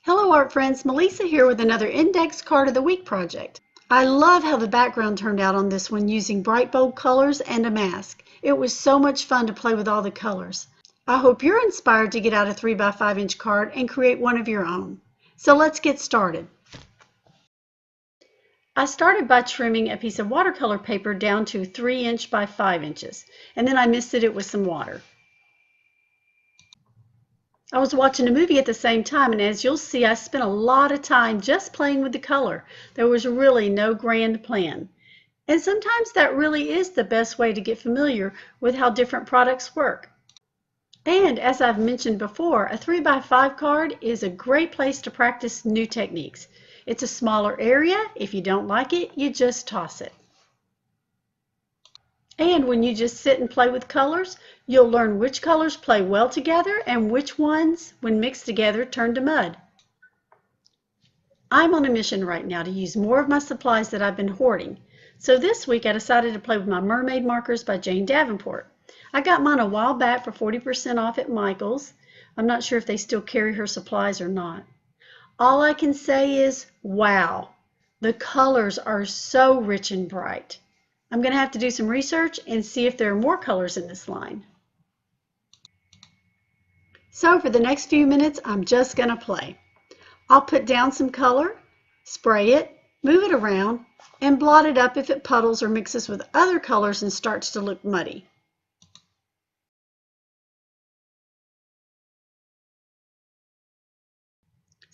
Hello art friends, Melisa here with another Index Card of the Week project. I love how the background turned out on this one using bright bold colors and a mask. It was so much fun to play with all the colors. I hope you're inspired to get out a 3x5 inch card and create one of your own. So let's get started. I started by trimming a piece of watercolor paper down to 3 inch by 5 inches, and then I misted it with some water. I was watching a movie at the same time, and as you'll see, I spent a lot of time just playing with the color. There was really no grand plan. And sometimes that really is the best way to get familiar with how different products work. And as I've mentioned before, a 3x5 card is a great place to practice new techniques. It's a smaller area. If you don't like it, you just toss it. And when you just sit and play with colors, you'll learn which colors play well together and which ones, when mixed together, turn to mud. I'm on a mission right now to use more of my supplies that I've been hoarding. So this week I decided to play with my Mermaid Markers by Davenport. I got mine a while back for 40% off at Michael's. I'm not sure if they still carry her supplies or not. All I can say is, wow, the colors are so rich and bright. I'm going to have to do some research and see if there are more colors in this line. So for the next few minutes, I'm just going to play. I'll put down some color, spray it, move it around, and blot it up if it puddles or mixes with other colors and starts to look muddy.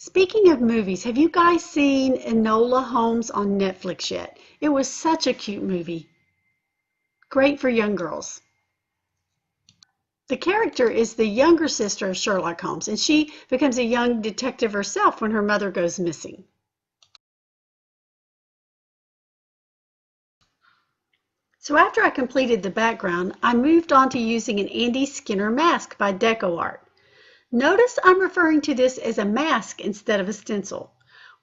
Speaking of movies, have you guys seen Enola Holmes on Netflix yet? It was such a cute movie. Great for young girls. The character is the younger sister of Sherlock Holmes, and she becomes a young detective herself when her mother goes missing. So after I completed the background, I moved on to using an Andy Skinner mask by DecoArt. Notice I'm referring to this as a mask instead of a stencil.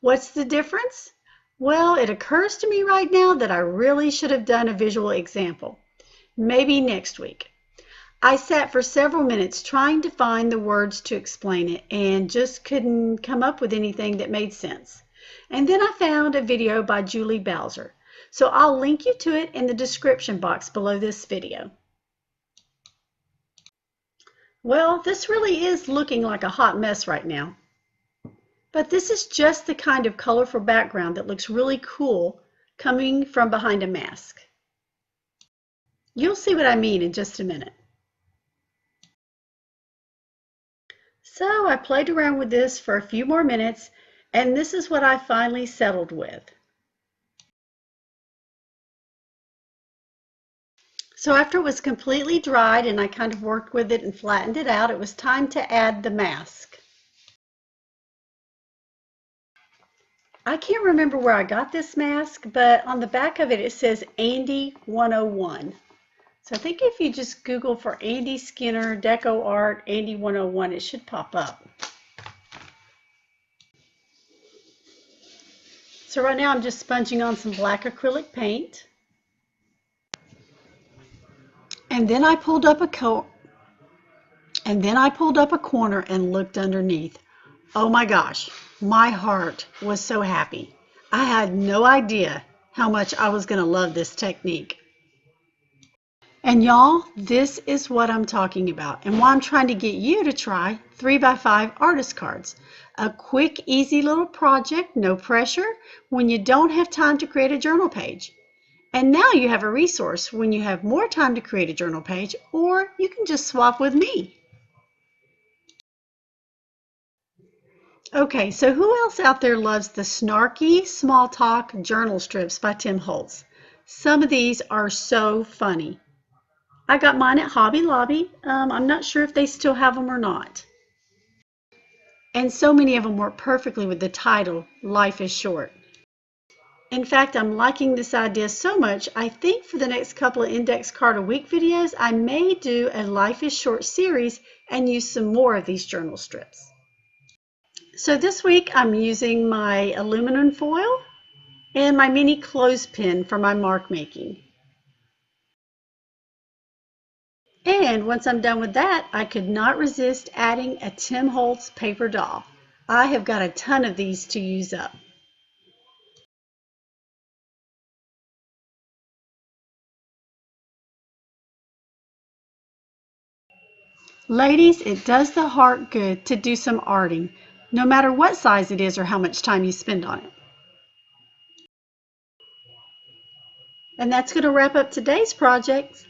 What's the difference? Well, it occurs to me right now that I really should have done a visual example. Maybe next week. I sat for several minutes trying to find the words to explain it and just couldn't come up with anything that made sense. And then I found a video by Julie Bowser. So I'll link you to it in the description box below this video. Well, this really is looking like a hot mess right now. But this is just the kind of colorful background that looks really cool coming from behind a mask. You'll see what I mean in just a minute. So I played around with this for a few more minutes, and this is what I finally settled with. So after it was completely dried and I kind of worked with it and flattened it out, it was time to add the mask. I can't remember where I got this mask, but on the back of it, it says Andy 101. So I think if you just Google for Andy Skinner, DecoArt, Andy 101, it should pop up. So right now I'm just sponging on some black acrylic paint. And then I pulled up a corner and looked underneath. Oh my gosh, my heart was so happy. I had no idea how much I was going to love this technique. And y'all, this is what I'm talking about and why I'm trying to get you to try 3x5 artist cards. A quick, easy little project, no pressure, when you don't have time to create a journal page. And now you have a resource when you have more time to create a journal page, or you can just swap with me. Okay, so who else out there loves the Snarky Small Talk journal strips by TIM HOLTZ? Some of these are so funny. I got mine at Hobby Lobby. I'm not sure if they still have them or not. And so many of them work perfectly with the title, Life is Short. In fact, I'm liking this idea so much, I think for the next couple of Index Card a Week videos, I may do a Life is Short series and use some more of these journal strips. So this week I'm using my aluminum foil and my mini clothespin for my mark making. And once I'm done with that, I could not resist adding a TIM HOLTZ paper doll. I have got a ton of these to use up. Ladies, it does the heart good to do some arting, no matter what size it is or how much time you spend on it. And that's going to wrap up today's project.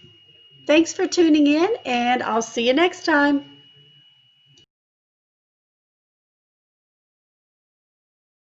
Thanks for tuning in, and I'll see you next time.